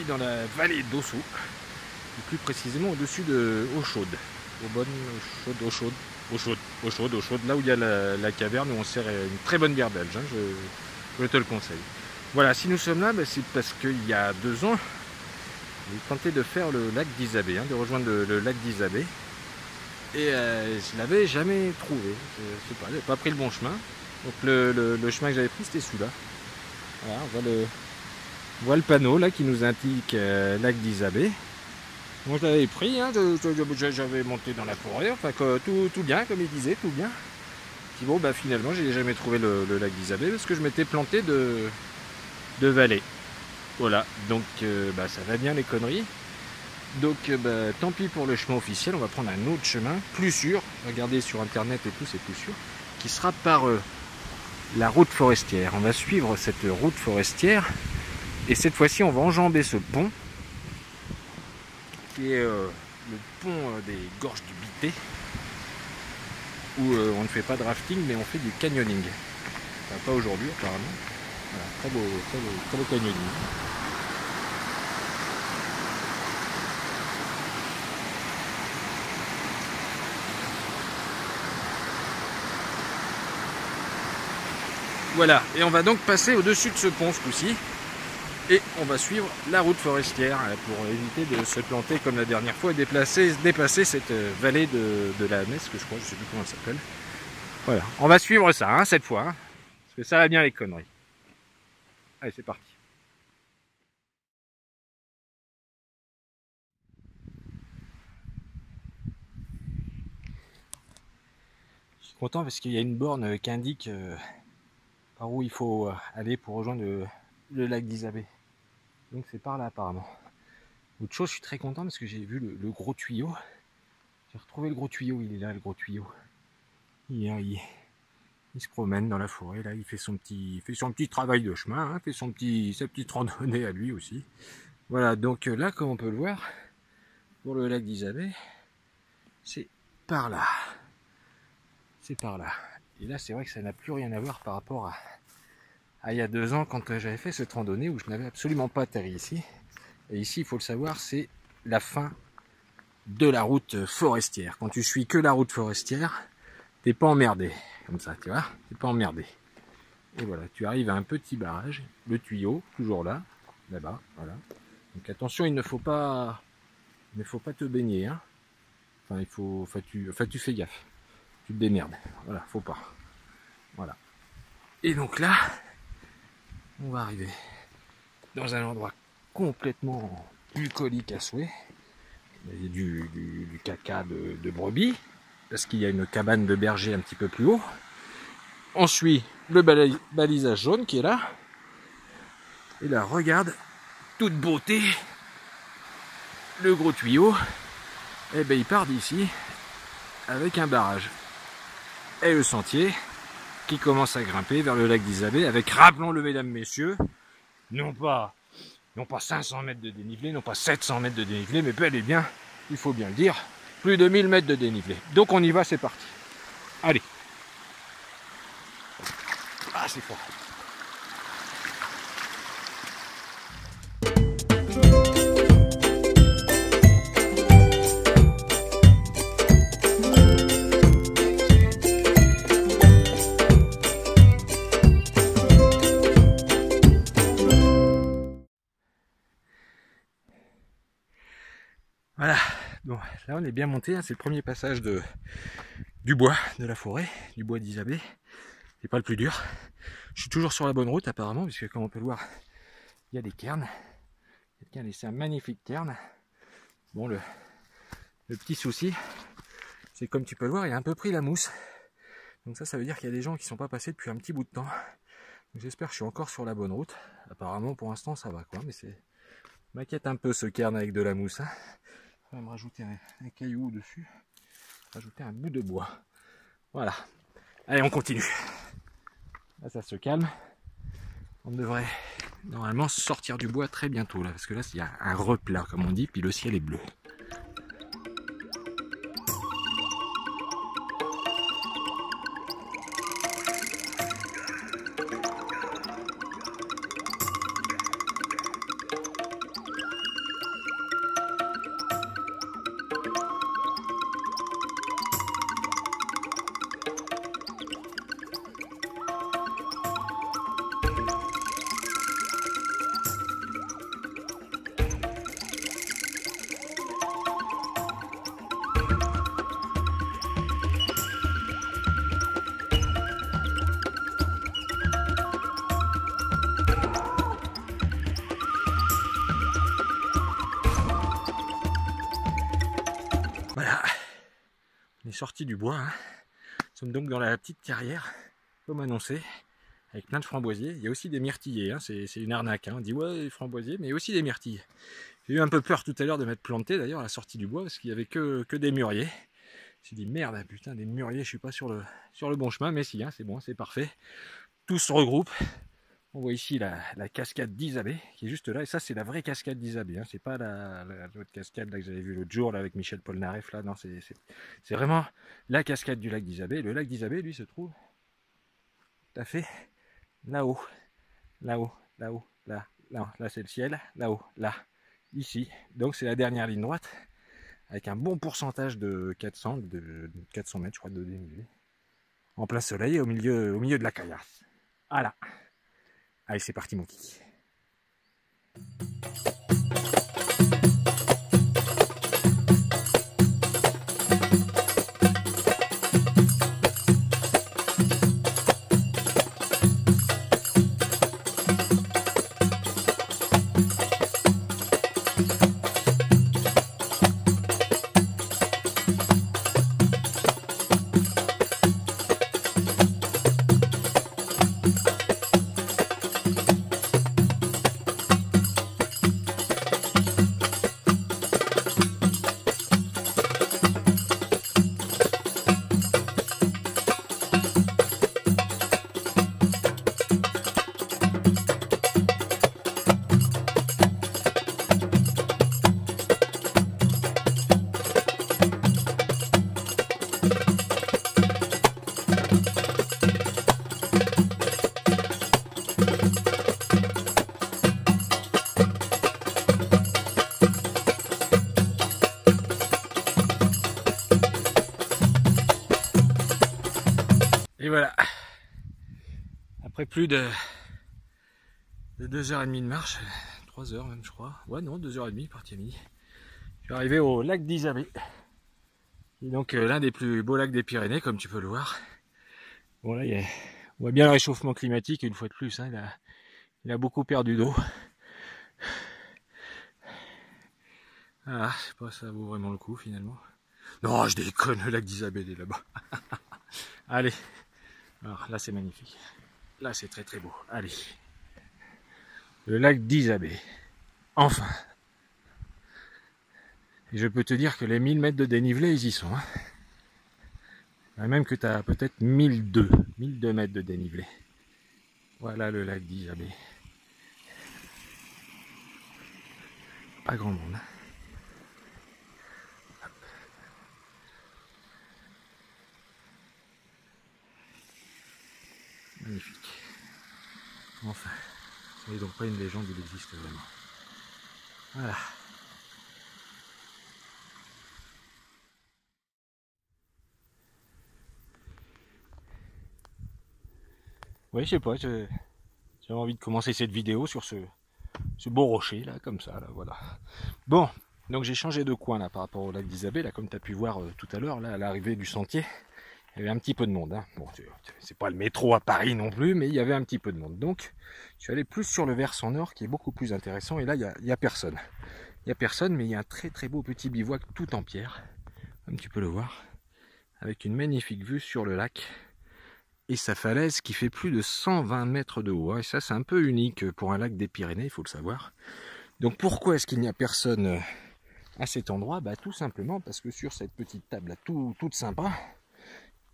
dans la vallée d'Ossau, et plus précisément au-dessus de Eau-Chaude. Eau Chaude, là où il y a la caverne où on sert une très bonne bière belge, hein, je te le conseille. Voilà, si nous sommes là, c'est parce qu'il y a 2 ans, j'ai tenté de faire le lac d'Isabée, hein, de rejoindre le lac d'Isabée. Et je l'avais jamais trouvé, je sais pas, j'avais pas pris le bon chemin. Donc le chemin que j'avais pris, c'était celui-là. Voilà, on voit le panneau là qui nous indique lac d'Isabée. Moi je l'avais pris, hein, j'avais monté dans la forêt, enfin que tout bien, comme il disait, tout bien. Puis bon, bah finalement, j'ai jamais trouvé le lac d'Isabée parce que je m'étais planté de vallée. Voilà, donc ça va bien les conneries. Donc tant pis pour le chemin officiel, on va prendre un autre chemin, plus sûr, regardez sur internet et tout, c'est plus sûr, qui sera par la route forestière. On va suivre cette route forestière et cette fois-ci on va enjamber ce pont qui est le pont des Gorges du Bité, où on ne fait pas de rafting mais on fait du canyoning. Enfin, pas aujourd'hui apparemment. Voilà, très beau canyoning. Voilà, et on va donc passer au-dessus de ce pont ce coup-ci. Et on va suivre la route forestière pour éviter de se planter comme la dernière fois et dépasser cette vallée de la Messe, que je crois, je ne sais plus comment elle s'appelle. Voilà, on va suivre ça hein, cette fois, hein, parce que ça va bien les conneries. Allez, c'est parti. Je suis content parce qu'il y a une borne qui indique par où il faut aller pour rejoindre le lac d'Isabée. Donc c'est par là apparemment. Autre chose, je suis très content parce que j'ai vu le gros tuyau. J'ai retrouvé le gros tuyau, il est là le gros tuyau. Il se promène dans la forêt, là il fait son petit travail de chemin, hein, fait sa petite randonnée à lui aussi. Voilà, donc là comme on peut le voir, pour le lac d'Isabée, c'est par là. C'est par là. Et là c'est vrai que ça n'a plus rien à voir par rapport à il y a 2 ans quand j'avais fait cette randonnée où je n'avais absolument pas atterri ici. Et ici, il faut le savoir, c'est la fin de la route forestière. Quand tu suis que la route forestière, t'es pas emmerdé. Comme ça, tu vois, t'es pas emmerdé. Et voilà, tu arrives à un petit barrage, le tuyau, toujours là, là-bas, voilà. Donc attention, il ne faut pas te baigner, hein. Enfin, tu fais gaffe. Tu te démerdes. Voilà, faut pas. Voilà. Et donc là, on va arriver dans un endroit complètement bucolique à souhait. Il y a du caca de brebis, parce qu'il y a une cabane de berger un petit peu plus haut. On suit le balisage jaune qui est là. Et là, regarde, toute beauté, le gros tuyau, et ben il part d'ici avec un barrage. Et le sentier qui commence à grimper vers le lac d'Isabée avec, rappelons-le mesdames, messieurs, non pas 500 mètres de dénivelé, non pas 700 mètres de dénivelé, mais bel et bien, il faut bien le dire, plus de 1000 mètres de dénivelé. Donc on y va, c'est parti. Allez. Ah, c'est fort. Voilà, bon, là on est bien monté, hein, c'est le premier passage du bois, de la forêt, du bois d'Isabée. C'est pas le plus dur. Je suis toujours sur la bonne route apparemment, puisque comme on peut le voir, il y a des cairns. Quelqu'un a laissé un magnifique cairn. Bon, le petit souci, c'est comme tu peux le voir, il a un peu pris la mousse. Donc ça veut dire qu'il y a des gens qui sont pas passés depuis un petit bout de temps. J'espère que je suis encore sur la bonne route. Apparemment pour l'instant ça va quoi, mais c'est m'inquiète un peu ce cairn avec de la mousse. Hein. On va me rajouter un caillou dessus, rajouter un bout de bois. Voilà. Allez, on continue. Là, ça se calme. On devrait normalement sortir du bois très bientôt là, parce que là, il y a un replat comme on dit, puis le ciel est bleu. On est sorti du bois. Hein. Nous sommes donc dans la petite carrière, comme annoncé, avec plein de framboisiers. Il y a aussi des myrtillers. Hein. C'est une arnaque. Hein. On dit ouais, framboisiers, mais aussi des myrtilles. J'ai eu un peu peur tout à l'heure de m'être planté d'ailleurs à la sortie du bois parce qu'il n'y avait que des mûriers. J'ai dit merde, putain, des mûriers, je suis pas sur le bon chemin, mais si, hein, c'est bon, c'est parfait. Tout se regroupe. On voit ici la cascade d'Isabée qui est juste là, et ça c'est la vraie cascade d'Isabée, hein. C'est pas l'autre cascade là, que j'avais vu l'autre jour là, avec Michel Polnareff là, non, c'est vraiment la cascade du lac d'Isabée. Le lac d'Isabée, lui, se trouve tout à fait là-haut, là-haut, là-haut, là, là c'est le ciel, là-haut, là, ici. Donc c'est la dernière ligne droite, avec un bon pourcentage de 400 mètres, je crois, de dénivelé, en plein soleil, au milieu de la caillasse. Voilà. Allez, c'est parti mon kiki. Et voilà, après plus de 2h30 de marche, 3h même je crois, ouais non 2h30 partie à midi, je suis arrivé au lac d'Isabée, qui est donc l'un des plus beaux lacs des Pyrénées comme tu peux le voir. Bon là on voit bien le réchauffement climatique une fois de plus, hein, il a beaucoup perdu d'eau. Voilà, je sais pas si ça vaut vraiment le coup finalement. Non je déconne, le lac d'Isabée il est là-bas. Allez. Alors là c'est magnifique, là c'est très très beau, allez, le lac d'Isabée, enfin, et je peux te dire que les 1000 mètres de dénivelé ils y sont, hein. Même que tu as peut-être 1002 mètres de dénivelé, voilà le lac d'Isabée, pas grand monde, hein. Magnifique, enfin, ce n'est donc pas une légende, il existe vraiment, voilà. Oui, je sais pas, j'avais envie de commencer cette vidéo sur ce beau rocher là, comme ça, là, voilà. Bon, donc j'ai changé de coin là par rapport au lac d'Isabée, là, comme tu as pu voir tout à l'heure, là, à l'arrivée du sentier, il y avait un petit peu de monde, hein. Bon, c'est pas le métro à Paris non plus, mais il y avait un petit peu de monde. Donc, je suis allé plus sur le versant nord, qui est beaucoup plus intéressant, et là, il y a personne. Il y a personne, mais il y a un très très beau petit bivouac tout en pierre, comme tu peux le voir, avec une magnifique vue sur le lac, et sa falaise qui fait plus de 120 mètres de haut, hein. Et ça, c'est un peu unique pour un lac des Pyrénées, il faut le savoir. Donc, pourquoi est-ce qu'il n'y a personne à cet endroit? Bah, tout simplement parce que sur cette petite table là, toute sympa,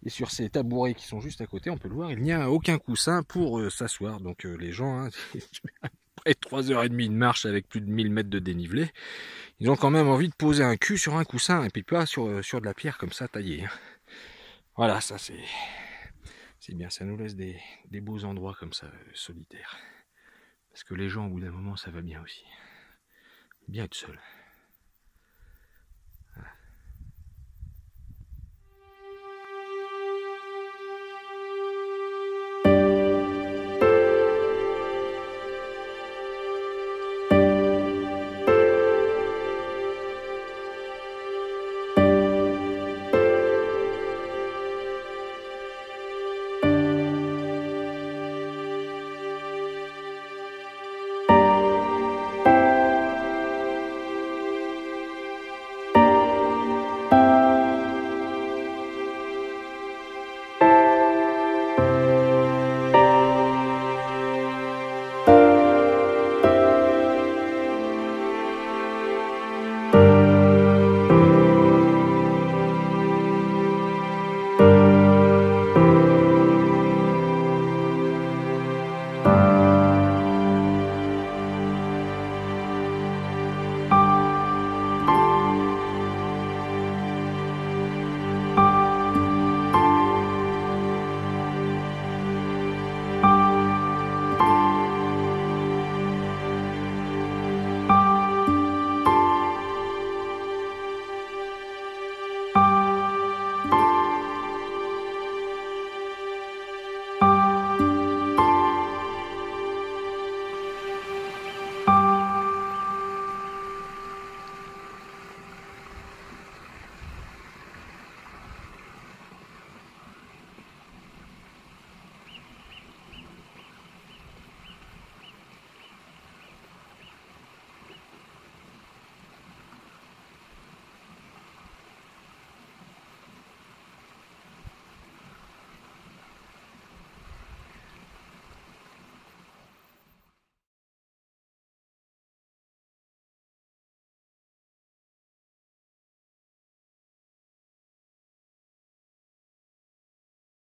et sur ces tabourets qui sont juste à côté, on peut le voir, il n'y a aucun coussin pour s'asseoir. Donc les gens, hein, après 3h30 de marche avec plus de 1000 mètres de dénivelé, ils ont quand même envie de poser un cul sur un coussin, et puis pas sur de la pierre comme ça taillée, hein. Voilà, ça c'est bien, ça nous laisse des beaux endroits comme ça, solitaires. Parce que les gens, au bout d'un moment, ça va bien aussi. Bien être seul.